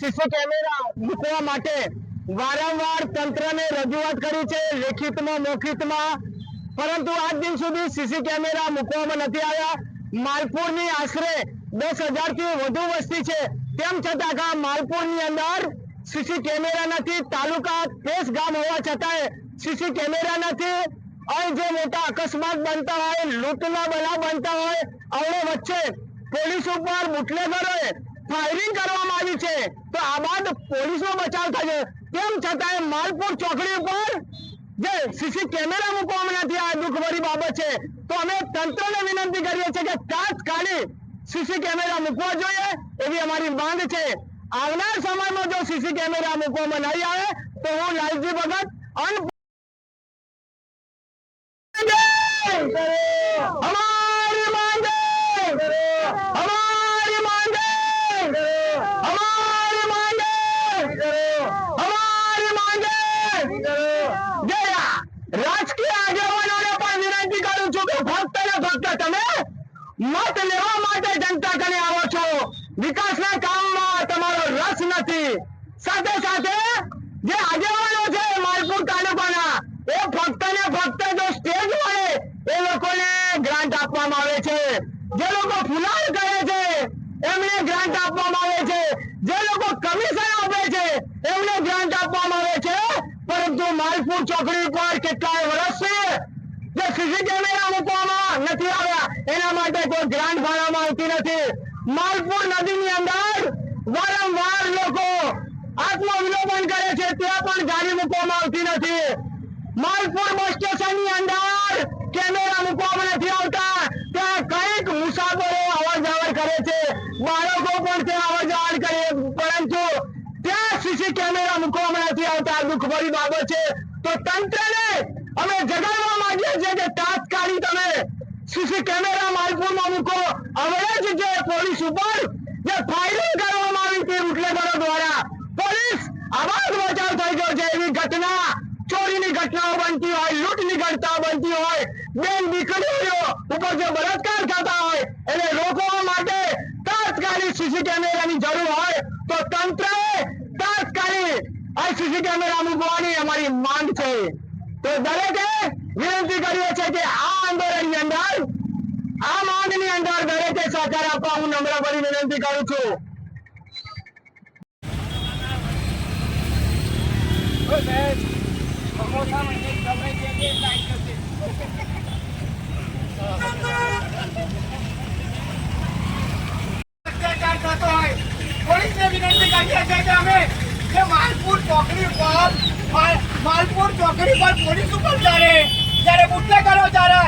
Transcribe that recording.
CC camera મૂકવા માટે વારંવાર તંત્રને રજૂઆત કરી છે, લેખિતમાં મૌખિકમાં, પરંતુ આજ દિન સુધી સીસી કેમેરા મૂકવામાં નથી આવ્યા। માલપુરની આશરે 10,000 થી વધુ વસ્તી છે, તેમ છતાં માલપુરની અંદર સીસી કેમેરા નથી। તાલુકા પેશ ગામ હોવા છતાંય સીસી કેમેરા નથી। અહીં જે મોટા અકસ્માત બનતા હોય, લૂંટના બનાવ બનતા હોય, આવડે વચ્ચે પોલીસ ઉપર બુટલેગરોએ ફાયરિંગ કરવામાં આવી છે, તો આ બાદ પોલીસનો બચાવ થયો, તેમ છતાંય માલપુર ચોકડી ઉપર જે સીસી કેમેરા મૂકવામાં નથી, આ દુઃખભરી બાબત છે। તો અમે તંત્રને વિનંતી કરીએ છીએ કે તાત્કાલિક સીસી કેમેરા મૂકવા જોઈએ, એવી અમારી માંગ છે। આવનાર સમયમાં જો સીસી કેમેરા મૂકવામાં નહીં આવે તો હું લાલજી ભગત हमारी मांगे हमारी मांगे हमारी मांगे हमारी मांगे राजकीय આગેવાનોને પણ વિનંતી કરું છું કે ફક્ત ને ફક્ત તમે મત લેવા માટે જનતા કને આવો છો, વિકાસના કામમાં તમારો રસ નથી। સાથે સાથે જે આગેવાનો છે માલપુર તાલુકાના, એ ફક્ત ને ફક્ત જો સ્ટેજ મળે એ લોકોને ગ્રાન્ટ આપવામાં આવે છે, જે લોકો ફુલાર કરે છે એમને ગ્રાન્ટ આપવામાં આવે છે, જે લોકો કમિશન આપે છે એમને ગ્રાન્ટ આપવામાં આવે છે, પરંતુ માલપુર ચોકડી પર કેટલાય વર્ષથી જે સીસી કેમેરા મૂકવામાં નથી આવ્યા એના માટે કોઈ ગ્રાન્ટ ફાળવવામાં આવતી નથી। માલપુર નદીની અંદર વારંવાર લોકો આત્મવિલોપન કરે છે, ત્યાં પણ ગાડી મૂકવામાં આવતી નથી। માલપુર બસ સ્ટેશન ની અંદર કેમેરા મૂકવામાં નથી આવતા, ત્યાં કઈક મુસાફરો અવર જવર કરે છે, બાળકો પણ ત્યાં અવર જવર કરે, પરંતુ ત્યાં સીસી કેમેરા મૂકવામાં નથી આવતા, દુઃખભરી બાબત છે। તો તંત્રને અમે જગાડવા માંગીએ છીએ કે તાત્કાલિક તમે સીસી કેમેરા માલપુરમાં મૂકો। હવે જ જે પોલીસ ઉપર જે ફાયરિંગ કરવામાં આવી હતી બુટલેગરો દ્વારા, પોલીસ આવાજ બચાવ થઈ ગયો છે। એવી ઘટના, ચોરીની ઘટનાઓ બનતી હોય, લૂંટની ઘટનાઓ બનતી હોય, બેન દીકરીઓ ઉપર જે બળાત્કાર થતા હોય, એને રોકવા માટે તાત્કાલિક સીસી કેમેરાની જરૂર હોય તો તંત્રએ તાત્કાલિક આ સીસી કેમેરા મૂકવાની અમારી માંગ છે। તો દરેકે વિનંતી કરીએ છીએ કે આ આંદોલનની અંદર, આ માંગની અંદર દરેકે સહકાર આપવા હું નમ્રપણે વિનંતી કરું છું। પોલીસને વિનંતી કરીએ છીએ કે અમે જે માલપુર ચોકડી પર પોલીસ ઉપર જ્યારે બુટલેગરો જ્યારે